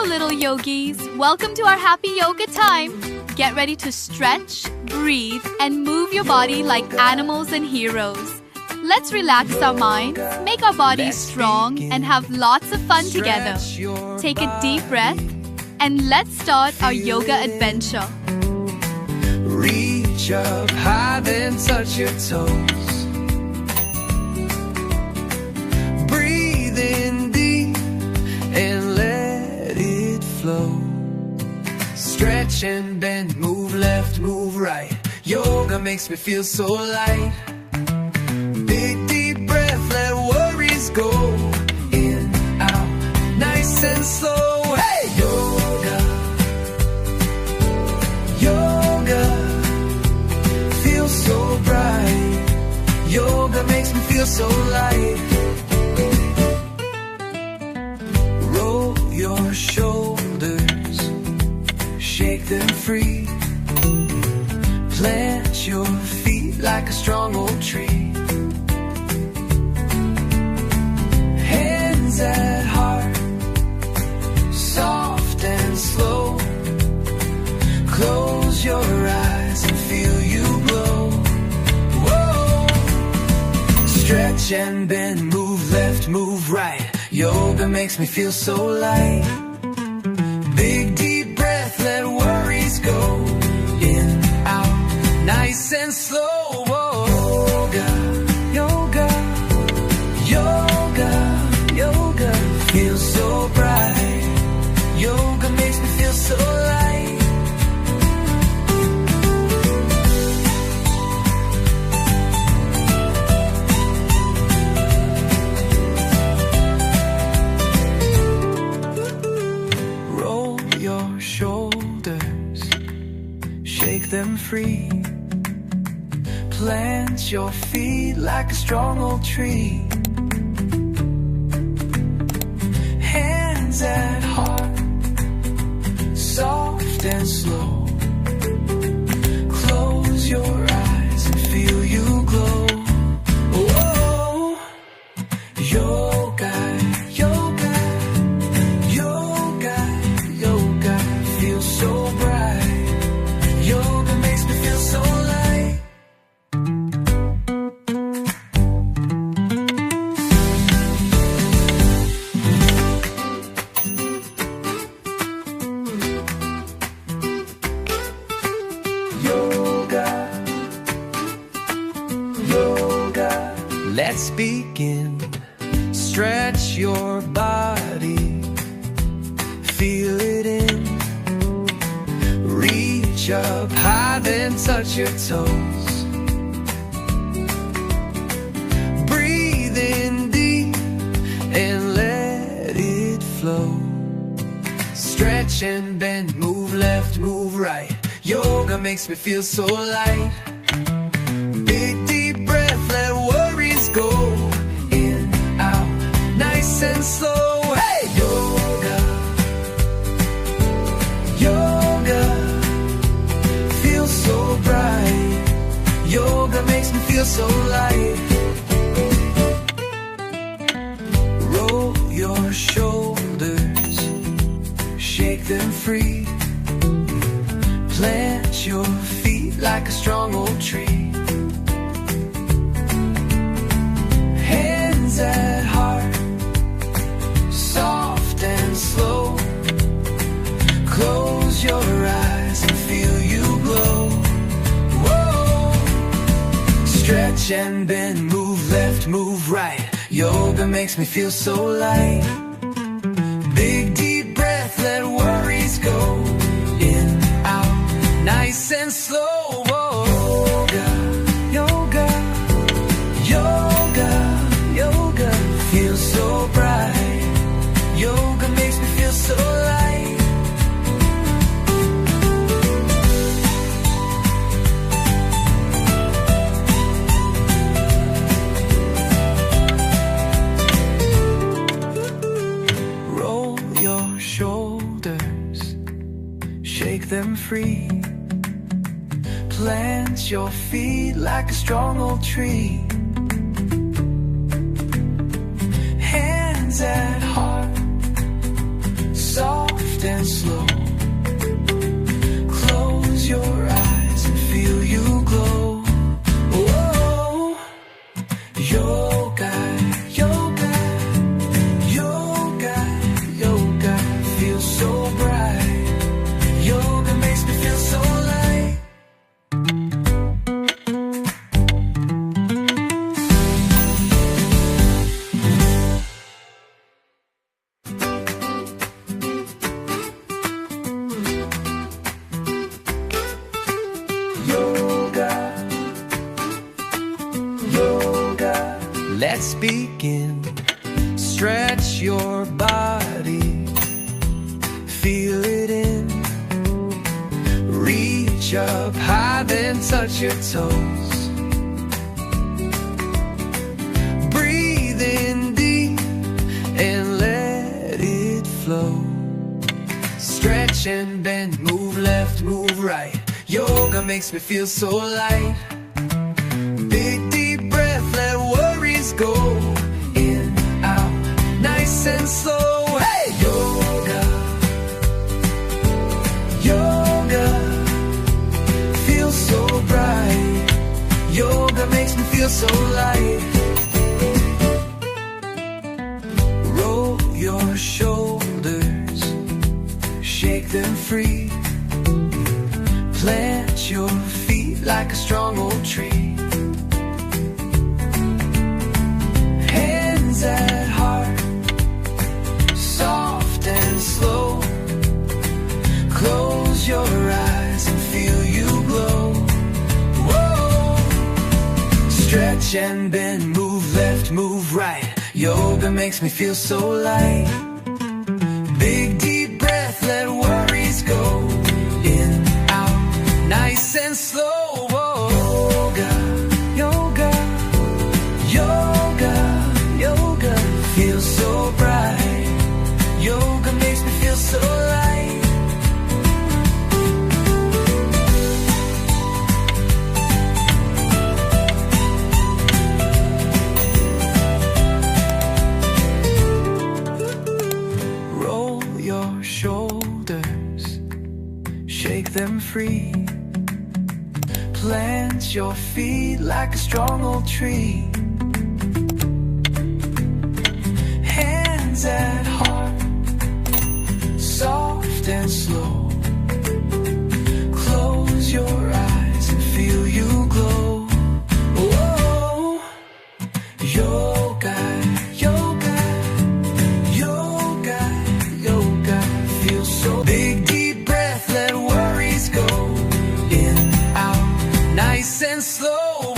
little yogis. Welcome to our happy yoga time. Get ready to stretch, breathe, and move your body like animals and heroes. Let's relax our minds, make our bodies strong, and have lots of fun together. Take a deep breath, and let's start our yoga adventure. Reach up high, then touch your toes. Breathe in deep and let it flow. Stretch and bend, move left, move right. Yoga makes me feel so light. Big deep breath, let worries go. In, out, nice and slow. Hey! Yoga, yoga, feels so bright. Yoga makes me feel so light. Roll your shoulders, shake them free. Plant your feet like a strong old tree. Hands at heart, soft and slow. Close your eyes and feel you glow. Whoa! Stretch and bend, move left, move right. Yoga makes me feel so light. Big deep breath, let worries go. In, out, nice and slow. Yoga, yoga, yoga, yoga, feels so bright. Yoga makes me feel so light. Roll your shoulders, shake them free. Plant your feet like a strong old tree. Hands at heart, soft and slow. Close your eyes and feel you glow. Whoa! Yoga, yoga, yoga, yoga, feels so bright. Yoga makes me feel so light. Let's begin. Stretch your body, feel it in. Reach up high, then touch your toes. Breathe in deep and let it flow. Stretch and bend, move left, move right. Yoga makes me feel so light. Big deep breath, let worries go. In, out, nice and slow. Hey! Yoga, yoga, feels so bright. Yoga makes me feel so light. Roll your shoulders, shake them free. Plant your feet like a strong old tree. Hands at heart, soft and slow. Close your eyes and feel you glow. Whoa! Stretch and bend, move left, move right. Yoga makes me feel so light. Big deep breath, let worries go. In, out, nice and slow. Yoga, yoga, yoga, yoga, feels so bright. Yoga makes me feel so light. Roll your shoulders, shake them free. Plant your feet like a strong old tree. Hands at heart, soft soft and slow. Close your eyes and feel you glow. Whoa. Yoga, yoga, yoga, yoga. Feels so bright. Yoga makes me feel so light. Let's begin. Stretch your body, feel it in. Reach up high, then touch your toes. Breathe in deep and let it flow. Stretch and bend, move left, move right. Yoga makes me feel so light. Big deep breath, let worries go. In, out, nice and slow. Hey! Yoga, yoga, feels so bright. Yoga makes me feel so light. Roll your shoulders, shake them free. Plant your feet like a strong old tree. Hands at heart, soft and slow. Close your eyes and feel you glow. Whoa. Stretch and bend, move left, move right. Yoga makes me feel so light. Big deep breath, let worries go. In, out, nice and slow. Yoga, yoga, yoga, yoga. Feels so bright. Yoga makes me feel so light. Roll your shoulders, shake them free. Plant your feet like a strong old tree. Hands at heart, soft and slow. Close your eyes and feel you glow. Whoa. Yoga, yoga, yoga, yoga. Feels so big deep breath, let worries go. In, out, nice and slow.